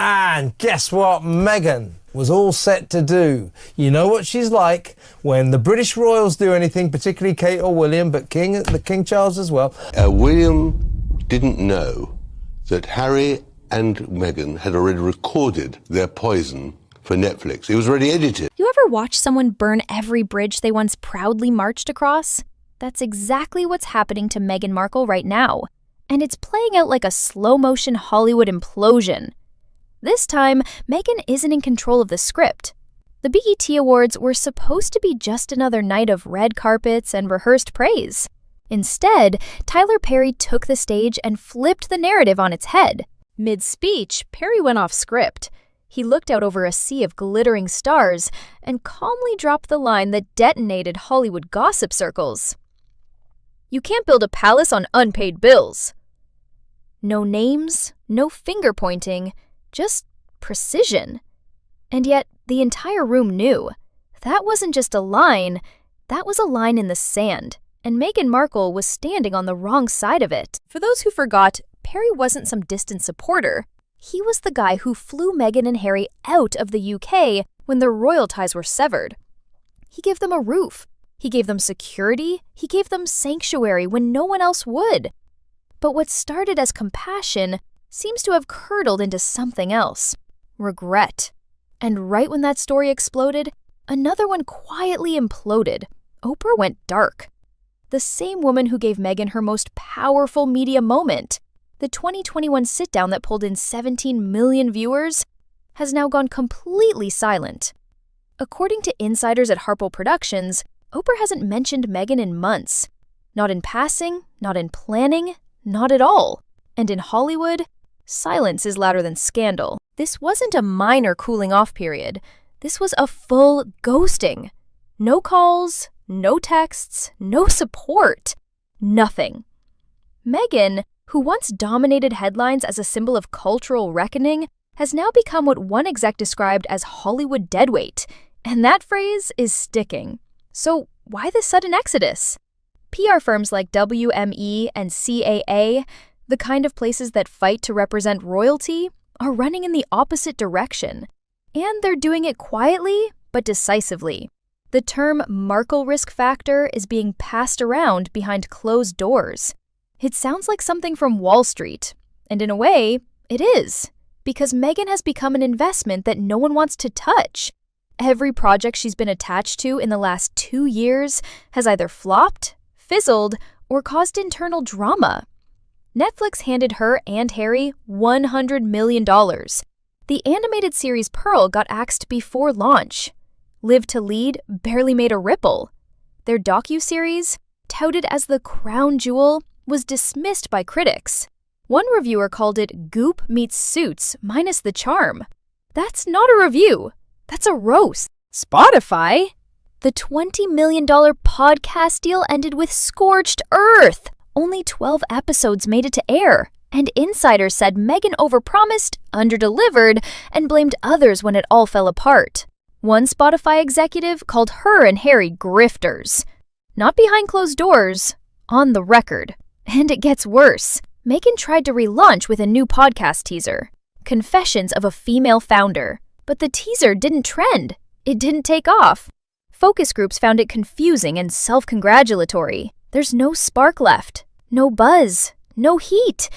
And guess what Meghan was all set to do? You know what she's like when the British royals do anything, particularly Kate or William, but King Charles as well. William didn't know that Harry and Meghan had already recorded their poison for Netflix. It was already edited. You ever watch someone burn every bridge they once proudly marched across? That's exactly what's happening to Meghan Markle right now. And it's playing out like a slow-motion Hollywood implosion. This time, Meghan isn't in control of the script. The BET Awards were supposed to be just another night of red carpets and rehearsed praise. Instead, Tyler Perry took the stage and flipped the narrative on its head. Mid-speech, Perry went off script. He looked out over a sea of glittering stars and calmly dropped the line that detonated Hollywood gossip circles. "You can't build a palace on unpaid bills." No names, no finger-pointing, just precision. And yet, the entire room knew. That wasn't just a line, that was a line in the sand, and Meghan Markle was standing on the wrong side of it. For those who forgot, Perry wasn't some distant supporter. He was the guy who flew Meghan and Harry out of the UK when their royal ties were severed. He gave them a roof. He gave them security. He gave them sanctuary when no one else would. But what started as compassion seems to have curdled into something else. Regret. And right when that story exploded, another one quietly imploded. Oprah went dark. The same woman who gave Meghan her most powerful media moment, the 2021 sit-down that pulled in 17 million viewers, has now gone completely silent. According to insiders at Harpo Productions, Oprah hasn't mentioned Meghan in months. Not in passing, not in planning, not at all. And in Hollywood, silence is louder than scandal. This wasn't a minor cooling-off period. This was a full ghosting. No calls, no texts, no support. Nothing. Meghan, who once dominated headlines as a symbol of cultural reckoning, has now become what one exec described as Hollywood deadweight, and that phrase is sticking. So why this sudden exodus? PR firms like WME and CAA, the kind of places that fight to represent royalty, are running in the opposite direction. And they're doing it quietly, but decisively. The term Markle risk factor is being passed around behind closed doors. It sounds like something from Wall Street, and in a way, it is, because Meghan has become an investment that no one wants to touch. Every project she's been attached to in the last 2 years has either flopped, fizzled, or caused internal drama. Netflix handed her and Harry $100 million. The animated series Pearl got axed before launch. Live to Lead barely made a ripple. Their docuseries, touted as the crown jewel, was dismissed by critics. One reviewer called it Goop meets Suits minus the charm. That's not a review. That's a roast. Spotify? The $20 million podcast deal ended with scorched earth. Only 12 episodes made it to air, and insiders said Meghan overpromised, underdelivered, and blamed others when it all fell apart. One Spotify executive called her and Harry grifters. Not behind closed doors, on the record. And it gets worse. Meghan tried to relaunch with a new podcast teaser, Confessions of a Female Founder. But the teaser didn't trend. It didn't take off. Focus groups found it confusing and self-congratulatory. There's no spark left, no buzz, no heat.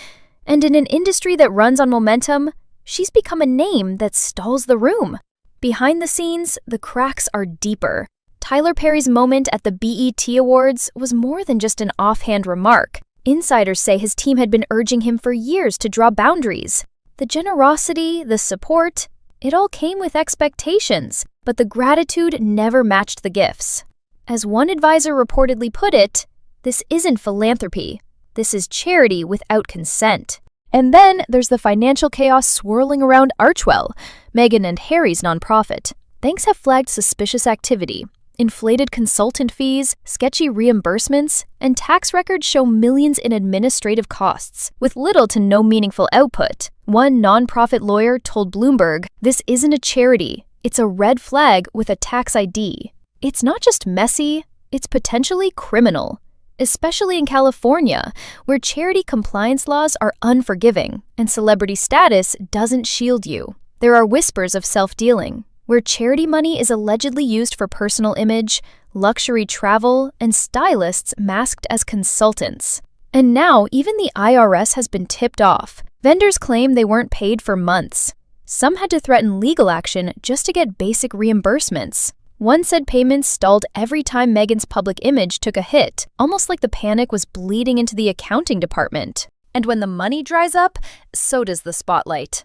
And in an industry that runs on momentum, she's become a name that stalls the room. Behind the scenes, the cracks are deeper. Tyler Perry's moment at the BET Awards was more than just an offhand remark. Insiders say his team had been urging him for years to draw boundaries. The generosity, the support, it all came with expectations, but the gratitude never matched the gifts. As one advisor reportedly put it, this isn't philanthropy. This is charity without consent. And then there's the financial chaos swirling around Archewell, Meghan and Harry's nonprofit. Banks have flagged suspicious activity. Inflated consultant fees, sketchy reimbursements, and tax records show millions in administrative costs, with little to no meaningful output. One nonprofit lawyer told Bloomberg, "This isn't a charity. It's a red flag with a tax ID. It's not just messy, it's potentially criminal." especially in California, where charity compliance laws are unforgiving and celebrity status doesn't shield you. There are whispers of self-dealing, where charity money is allegedly used for personal image, luxury travel, and stylists masked as consultants. And now, even the IRS has been tipped off. Vendors claim they weren't paid for months. Some had to threaten legal action just to get basic reimbursements. One said payments stalled every time Meghan's public image took a hit, almost like the panic was bleeding into the accounting department. And when the money dries up, so does the spotlight.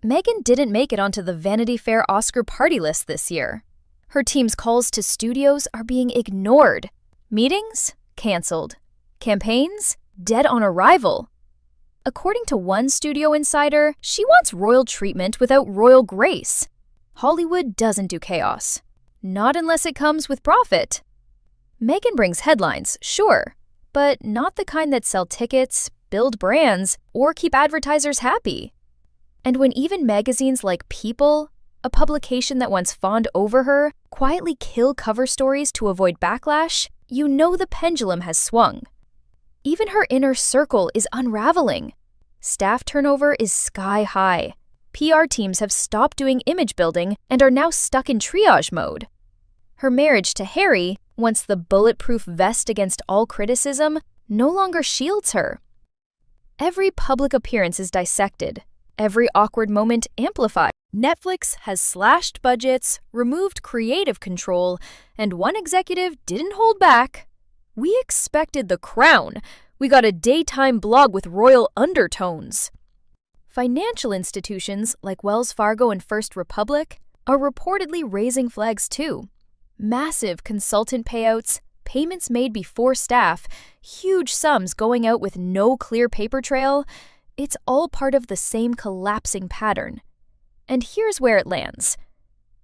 Meghan didn't make it onto the Vanity Fair Oscar party list this year. Her team's calls to studios are being ignored. Meetings? Cancelled. Campaigns? Dead on arrival. According to one studio insider, she wants royal treatment without royal grace. Hollywood doesn't do chaos. Not unless it comes with profit. Meghan brings headlines, sure, but not the kind that sell tickets, build brands, or keep advertisers happy. And when even magazines like People, a publication that once fawned over her, quietly kill cover stories to avoid backlash, you know the pendulum has swung. Even her inner circle is unraveling. Staff turnover is sky high. PR teams have stopped doing image building and are now stuck in triage mode. Her marriage to Harry, once the bulletproof vest against all criticism, no longer shields her. Every public appearance is dissected, every awkward moment amplified. Netflix has slashed budgets, removed creative control, and one executive didn't hold back. We expected the crown. We got a daytime blog with royal undertones. Financial institutions like Wells Fargo and First Republic are reportedly raising flags too. Massive consultant payouts, payments made before staff, huge sums going out with no clear paper trail. It's all part of the same collapsing pattern. And here's where it lands.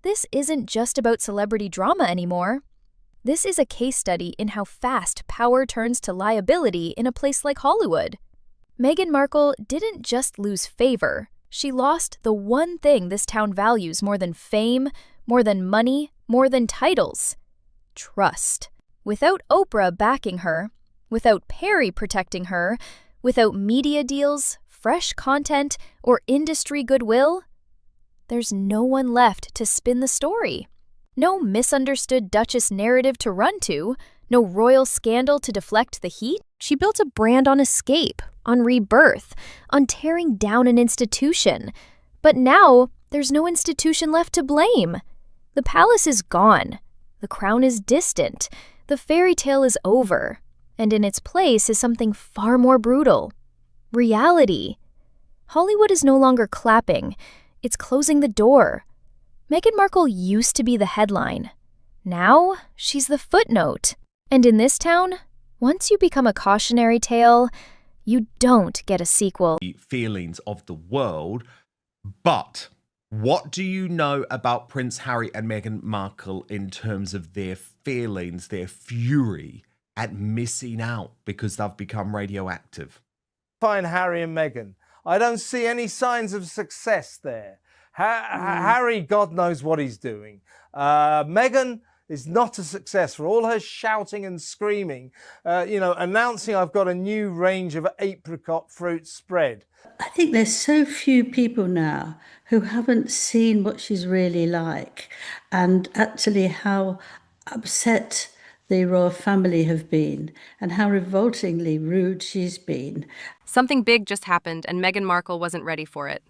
This isn't just about celebrity drama anymore. This is a case study in how fast power turns to liability in a place like Hollywood. Meghan Markle didn't just lose favor. She lost the one thing this town values more than fame, more than money, more than titles: trust. Without Oprah backing her, without Perry protecting her, without media deals, fresh content, or industry goodwill, there's no one left to spin the story. No misunderstood Duchess narrative to run to, no royal scandal to deflect the heat. She built a brand on escape, on rebirth, on tearing down an institution. But now, there's no institution left to blame. The palace is gone. The crown is distant. The fairy tale is over. And in its place is something far more brutal. Reality. Hollywood is no longer clapping. It's closing the door. Meghan Markle used to be the headline. Now, she's the footnote. And in this town, once you become a cautionary tale, you don't get a sequel. Feelings of the world, but what do you know about Prince Harry and Meghan Markle in terms of their feelings, their fury at missing out because they've become radioactive? Fine, Harry and Meghan. I don't see any signs of success there. Harry, God knows what he's doing. Meghan is not a success for all her shouting and screaming, announcing I've got a new range of apricot fruit spread. I think there's so few people now who haven't seen what she's really like, and actually how upset the royal family have been and how revoltingly rude she's been. Something big just happened and Meghan Markle wasn't ready for it.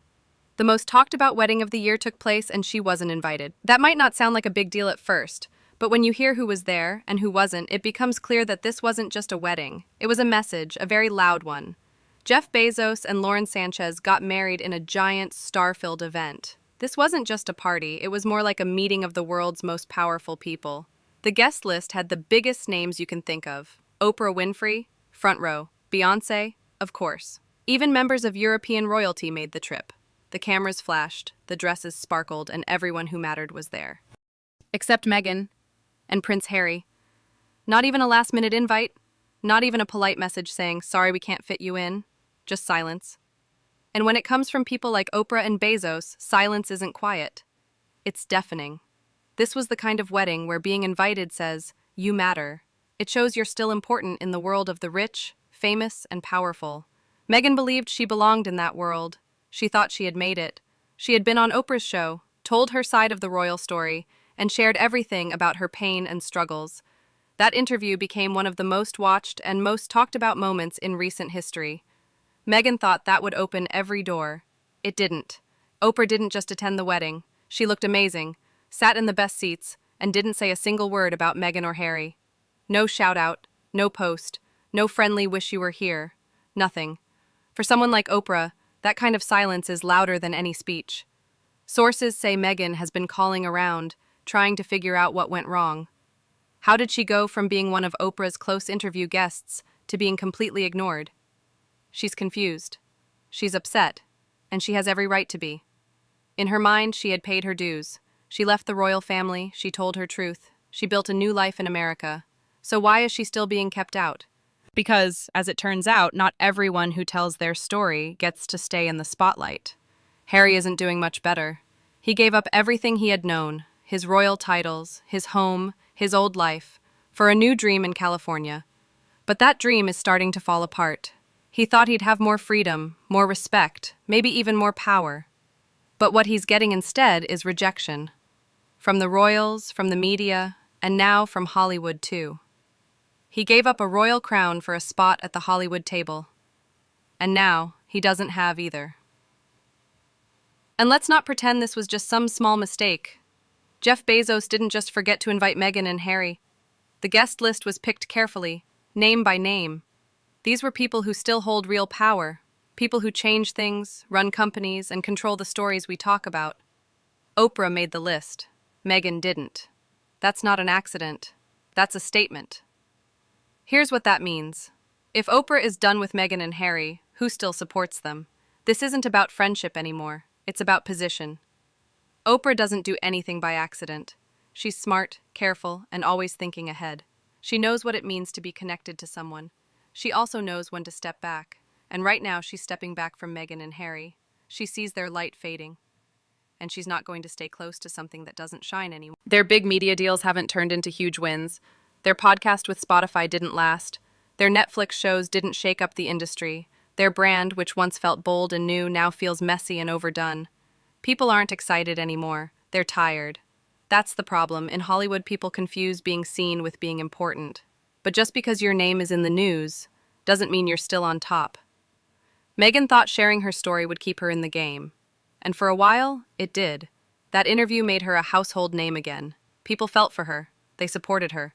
The most talked about wedding of the year took place and she wasn't invited. That might not sound like a big deal at first, but when you hear who was there and who wasn't, it becomes clear that this wasn't just a wedding. It was a message, a very loud one. Jeff Bezos and Lauren Sanchez got married in a giant, star-filled event. This wasn't just a party, it was more like a meeting of the world's most powerful people. The guest list had the biggest names you can think of. Oprah Winfrey, front row. Beyoncé, of course. Even members of European royalty made the trip. The cameras flashed, the dresses sparkled, and everyone who mattered was there. Except Meghan and Prince Harry. Not even a last-minute invite, not even a polite message saying, sorry we can't fit you in, just silence. And when it comes from people like Oprah and Bezos, silence isn't quiet. It's deafening. This was the kind of wedding where being invited says, you matter, It shows you're still important in the world of the rich, famous, and powerful. Meghan believed she belonged in that world. She thought she had made it. She had been on Oprah's show, told her side of the royal story, and shared everything about her pain and struggles. That interview became one of the most watched and most talked about moments in recent history. Meghan thought that would open every door. It didn't. Oprah didn't just attend the wedding. She looked amazing, sat in the best seats, and didn't say a single word about Meghan or Harry. No shout-out, no post, no friendly wish you were here. Nothing. For someone like Oprah, that kind of silence is louder than any speech. Sources say Meghan has been calling around, trying to figure out what went wrong. How did she go from being one of Oprah's close interview guests to being completely ignored? She's confused. She's upset, and she has every right to be. In her mind, she had paid her dues. She left the royal family, she told her truth. She built a new life in America. So why is she still being kept out? Because, as it turns out, not everyone who tells their story gets to stay in the spotlight. Harry isn't doing much better. He gave up everything he had known, his royal titles, his home, his old life, for a new dream in California. But that dream is starting to fall apart. He thought he'd have more freedom, more respect, maybe even more power. But what he's getting instead is rejection. From the royals, from the media, and now from Hollywood too. He gave up a royal crown for a spot at the Hollywood table. And now, he doesn't have either. And let's not pretend this was just some small mistake. Jeff Bezos didn't just forget to invite Meghan and Harry. The guest list was picked carefully, name by name. These were people who still hold real power, people who change things, run companies, and control the stories we talk about. Oprah made the list. Meghan didn't. That's not an accident. That's a statement. Here's what that means. If Oprah is done with Meghan and Harry, who still supports them? This isn't about friendship anymore. It's about position. Oprah doesn't do anything by accident. She's smart, careful, and always thinking ahead. She knows what it means to be connected to someone. She also knows when to step back. And right now she's stepping back from Meghan and Harry. She sees their light fading. And she's not going to stay close to something that doesn't shine anymore. Their big media deals haven't turned into huge wins. Their podcast with Spotify didn't last. Their Netflix shows didn't shake up the industry. Their brand, which once felt bold and new, now feels messy and overdone. People aren't excited anymore. They're tired. That's the problem. In Hollywood, people confuse being seen with being important. But just because your name is in the news doesn't mean you're still on top. Meghan thought sharing her story would keep her in the game. And for a while, it did. That interview made her a household name again. People felt for her. They supported her.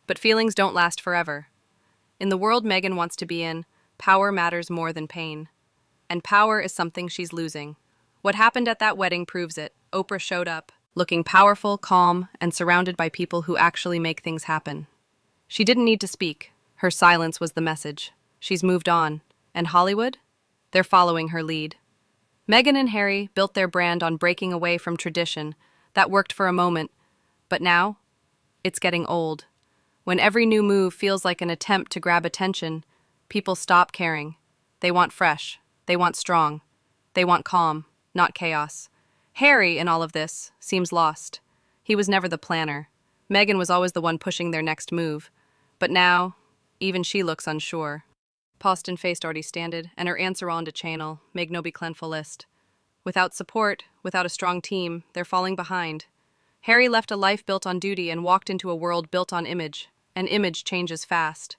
But feelings don't last forever. In the world Meghan wants to be in, power matters more than pain. And power is something she's losing. What happened at that wedding proves it. Oprah showed up, looking powerful, calm, and surrounded by people who actually make things happen. She didn't need to speak. Her silence was the message. She's moved on. And Hollywood? They're following her lead. Meghan and Harry built their brand on breaking away from tradition. That worked for a moment. But now, it's getting old. When every new move feels like an attempt to grab attention, people stop caring. They want fresh. They want strong. They want calm, not chaos. Harry, in all of this, seems lost. He was never the planner. Meghan was always the one pushing their next move. But now, even she looks unsure. Poston faced already standed, and her answer on to channel, make no be clenful list. Without support, without a strong team, they're falling behind. Harry left a life built on duty and walked into a world built on image. And image changes fast.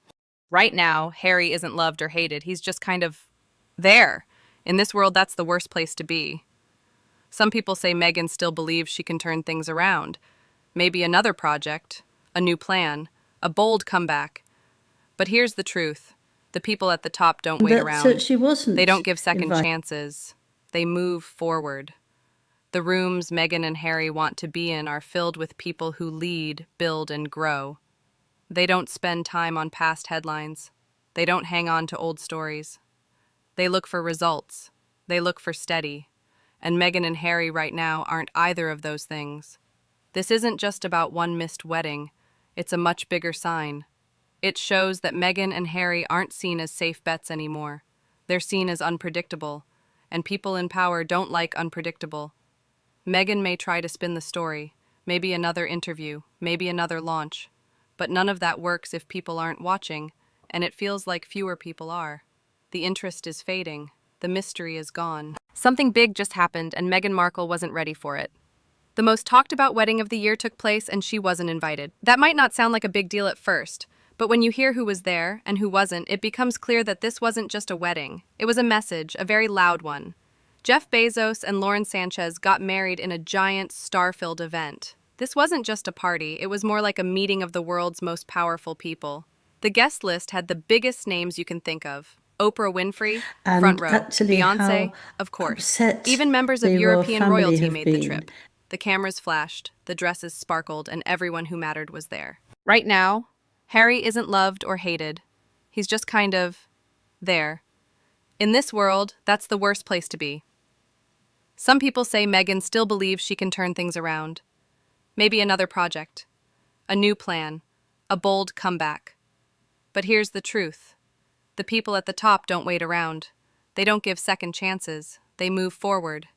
Right now, Harry isn't loved or hated. He's just kind of there. In this world, that's the worst place to be. Some people say Meghan still believes she can turn things around. Maybe another project, a new plan, a bold comeback. But here's the truth. The people at the top don't wait around. So she wasn't. They don't give second chances. They move forward. The rooms Meghan and Harry want to be in are filled with people who lead, build, and grow. They don't spend time on past headlines. They don't hang on to old stories. They look for results. They look for steady. And Meghan and Harry right now aren't either of those things. This isn't just about one missed wedding. It's a much bigger sign. It shows that Meghan and Harry aren't seen as safe bets anymore. They're seen as unpredictable. And people in power don't like unpredictable. Meghan may try to spin the story. Maybe another interview. Maybe another launch. but none of that works if people aren't watching, and it feels like fewer people are. The interest is fading. The mystery is gone. Something big just happened, and Meghan Markle wasn't ready for it. The most talked about wedding of the year took place, and she wasn't invited. That might not sound like a big deal at first, but when you hear who was there and who wasn't, it becomes clear that this wasn't just a wedding. It was a message, a very loud one. Jeff Bezos and Lauren Sanchez got married in a giant, star-filled event. This wasn't just a party, it was more like a meeting of the world's most powerful people. The guest list had the biggest names you can think of. Oprah Winfrey, And front row. actually Beyonce, how of course. upset Even members of the royal European family royalty have made the been. trip. The cameras flashed, the dresses sparkled, and everyone who mattered was there. Right now, Harry isn't loved or hated. He's just kind of there. In this world, that's the worst place to be. Some people say Meghan still believes she can turn things around. Maybe another project, a new plan, a bold comeback. But here's the truth. The people at the top don't wait around. They don't give second chances. They move forward.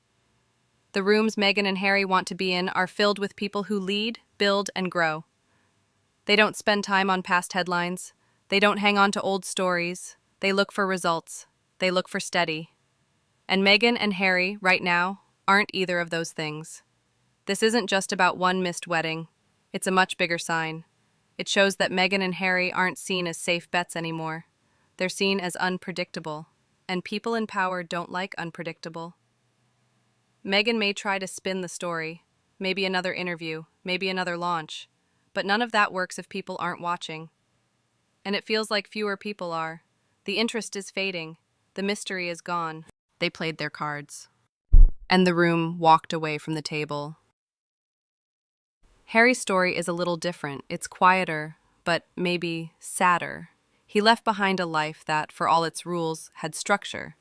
The rooms Meghan and Harry want to be in are filled with people who lead, build, and grow. They don't spend time on past headlines. They don't hang on to old stories. They look for results. They look for steady. And Meghan and Harry, right now, aren't either of those things. This isn't just about one missed wedding. It's a much bigger sign. It shows that Meghan and Harry aren't seen as safe bets anymore. They're seen as unpredictable. And people in power don't like unpredictable. Meghan may try to spin the story, maybe another interview, maybe another launch, but none of that works if people aren't watching. And it feels like fewer people are. The interest is fading. The mystery is gone. They played their cards. And the room walked away from the table. Harry's story is a little different. It's quieter, but maybe sadder. He left behind a life that, for all its rules, had structure.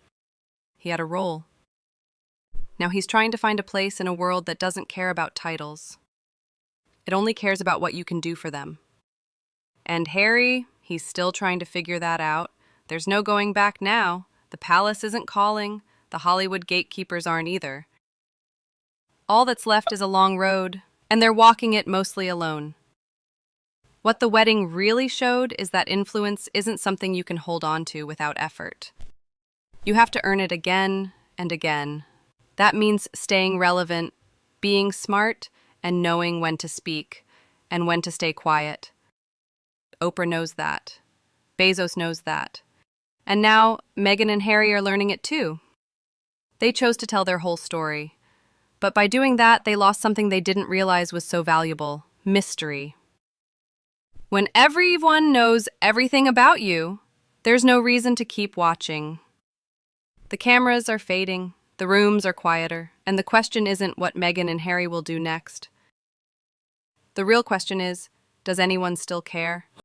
He had a role. Now he's trying to find a place in a world that doesn't care about titles. It only cares about what you can do for them. And Harry, he's still trying to figure that out. There's no going back now. The palace isn't calling. The Hollywood gatekeepers aren't either. All that's left is a long road, and they're walking it mostly alone. What the wedding really showed is that influence isn't something you can hold on to without effort. You have to earn it again and again. That means staying relevant, being smart, and knowing when to speak and when to stay quiet. Oprah knows that. Bezos knows that. And now Meghan and Harry are learning it too. They chose to tell their whole story. But by doing that, they lost something they didn't realize was so valuable: mystery. When everyone knows everything about you, there's no reason to keep watching. The cameras are fading, the rooms are quieter, and the question isn't what Meghan and Harry will do next. The real question is, does anyone still care?